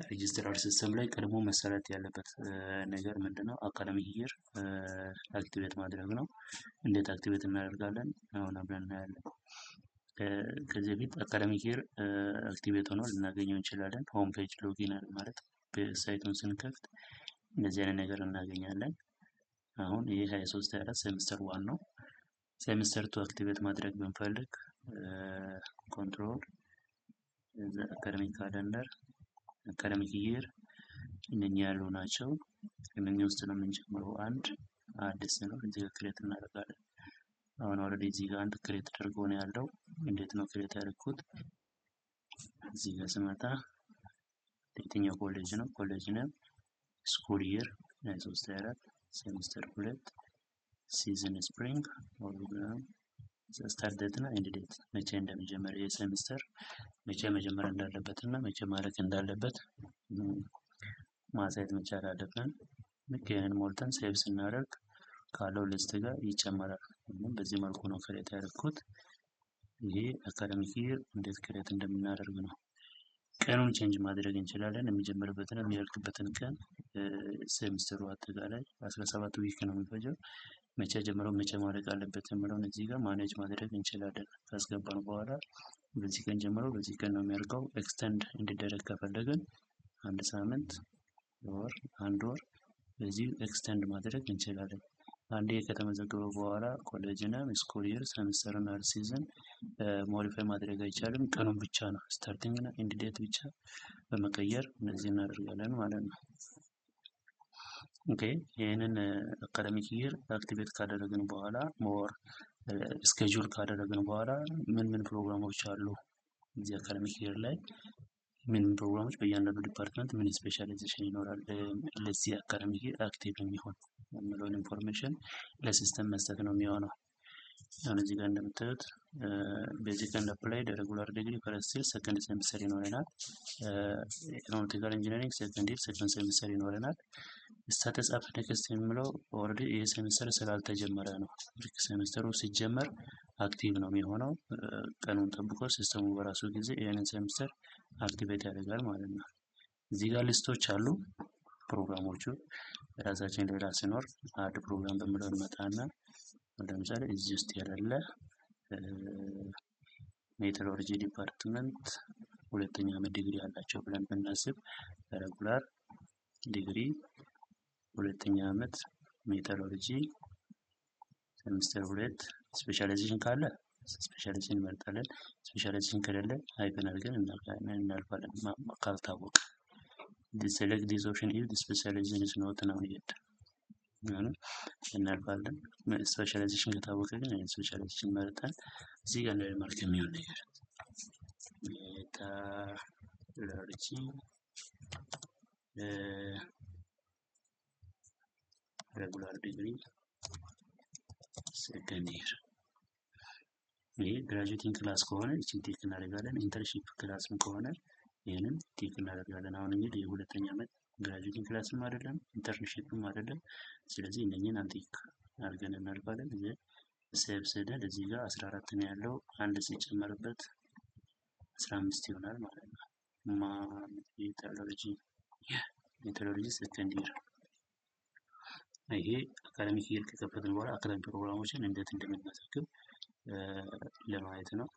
ሬጂስተራል ሲስተም ላይ ቀድሞ መሰራት ያለበት ነገር ምንድነው? አካዳሚክ ይር አክቲቬት ማድረግ ነው። እንዴት አክቲቬት እናደርጋለን? አሁን አብረን እናያለን። ከዚህ በፊት አካዳሚክ ይር አክቲቬት ሆኖ ልናገኘው እንችላለን። ሆም ፔጅ ሎጊን ማለት በሳይቱን ስንከፍት እንደዚህ አይነት ነገር እናገኛለን። አሁን ይሄ 23/24 ሴሚስተር 1 ነው። ሴሚስተር 2 አክቲቬት ማድረግ ብንፈልግ ኮንትሮል አካዳሚክ ካለንደር አካዳሚክ ይር እነኚህ ያሉ ናቸው። እነኚህ ውስጥ ነው የምንጀምረው። አንድ አዲስ ነው እዚህ ጋር ክሬት እናደርጋለን። አሁን ኦልሬዲ እዚህ ጋር አንድ ክሬት ተደርጎ ነው ያለው። እንዴት ነው ክሬት ያደረኩት? እዚህ ጋር ስመጣ የትኛው ኮሌጅ ነው? ኮሌጅ ነው ስኩል ይር 23/24 ሴሚስተር 2 ሲዝን ስፕሪንግ ፕሮግራም ስታርት ዴት እና ኤንድ ዴት መቼ እንደሚጀምር የሴሚስተር መቼ መጀመር እንዳለበት እና መቼ ማድረግ እንዳለበት ማሳየት መቻል አለብን። ልክ ይሄንን ሞልተን ሴቭ ስናደርግ ካለው ሊስት ጋር ይጨመራል። በዚህ መልኩ ነው ክሬት ያደረኩት። ይሄ አካዳሚክ ይር እንዴት ክሬት እንደምናደርግ ነው። ቀኑን ቼንጅ ማድረግ እንችላለን። የሚጀምርበትን የሚያልቅበትን ቀን ሴሚስተሩ አጠቃላይ 17 ዊክ ነው የሚፈጀው። መቼ ጀምሮ መቼ ማድረግ አለበት የሚለውን እዚህ ጋር ማኔጅ ማድረግ እንችላለን። ካስገባን በኋላ በዚህ ቀን ጀምሮ በዚህ ቀን ነው የሚያልቀው። ኤክስተንድ እንዲደረግ ከፈለግን አንድ ሳምንት ወር አንድ ወር በዚህ ኤክስተንድ ማድረግ እንችላለን። አንዴ ከተመዘገበ በኋላ ኮሌጅና ስኩል ይር ሴሚስተር እና ሲዝን ሞዲፋይ ማድረግ አይቻልም። ቀኑን ብቻ ነው ስታርቲንግ እና ኤንድ ዴት ብቻ በመቀየር እንደዚህ እናደርጋለን ማለት ነው። ኦኬ ይሄንን አካዳሚክ ይር አክቲቬት ካደረግን በኋላ ሞር ስኬጁል ካደረግን በኋላ ምን ፕሮግራሞች አሉ እዚህ አካዳሚክ ይር ላይ ምን ፕሮግራሞች በእያንዳንዱ ዲፓርትመንት ምን ስፔሻላይዜሽን ይኖራል ለዚህ አካዳሚክ ይር አክቲቭ የሚሆን የሚለውን ኢንፎርሜሽን ለሲስተም መስጠት ነው የሚሆነው። አሁን እዚህ ጋር እንደምታዩት ቤዚክ ኤንድ አፕላይድ ሬጉላር ዲግሪ ፈርስት ይር ሰከንድ ሴሚስተር ይኖረናል። ኤሮኖቲካል ኢንጂነሪንግ ሰከንድ ይር ሰከንድ ሴሚስተር ይኖረናል። ስታተስ አፕ ኔክስት የሚለው ኦልሬዲ ይሄ ሴሚስተር ስላልተጀመረ ነው። ልክ ሴሚስተሩ ሲጀመር አክቲቭ ነው የሚሆነው። ቀኑን ጠብቆ ሲስተሙ በራሱ ጊዜ ይሄንን ሴሚስተር አክቲቬት ያደርጋል ማለት ነው። እዚህ ጋር ሊስቶች አሉ ፕሮግራሞቹ ራሳችን ሌላ ሲኖር አድ ፕሮግራም በሚለው እንመጣና ለምሳሌ እዚህ ውስጥ ያለ ሜትሮሎጂ ዲፓርትመንት ሁለተኛ ዓመት ዲግሪ ያላቸው ብለን ብናስብ ሬጉላር ዲግሪ ሁለተኛ ዓመት ሜትሮሎጂ ሴሚስተር 2 ስፔሻላይዜሽን ካለ ስፔሻላይዜሽን እንመርጣለን። ስፔሻላይዜሽን ከሌለ አይተን አድርገን እናልፋለን። ካልታወቀ select this option if the specialization is not known yet እናልፋለን። ስፔሻላይዜሽን ከታወቀ ግን ስፔሻላይዜሽን መርጠን እዚህ ጋር እንደማርክ የሚሆን ነገር ሜትሮሎጂ ሬጉላር ዲግሪ ሰከንድ ይር ይሄ ግራጁዌቲንግ ክላስ ከሆነ እቺን ቲክ እናደርጋለን። ኢንተርንሺፕ ክላስም ከሆነ ይሄንን ቲክ እናደርጋለን። አሁን እንግዲህ የሁለተኛ ዓመት ግራጁዌቲንግ ክላስም አይደለም ኢንተርንሺፕም አይደለም። ስለዚህ እነኚህን አንቲክ አድርገን እናልፋለን። እዚህ ሴቭ ስንል እዚህ ጋር 14 ነው ያለው። አንድ ሲጨመርበት 15 ይሆናል ማለት ነው። ሜትሮሎጂ ሰከንድ ይር ይሄ አካዳሚክ ይር ከከፈትን በኋላ አካዳሚክ ፕሮግራሞችን እንዴት እንደምንመዘግብ ለማየት ነው።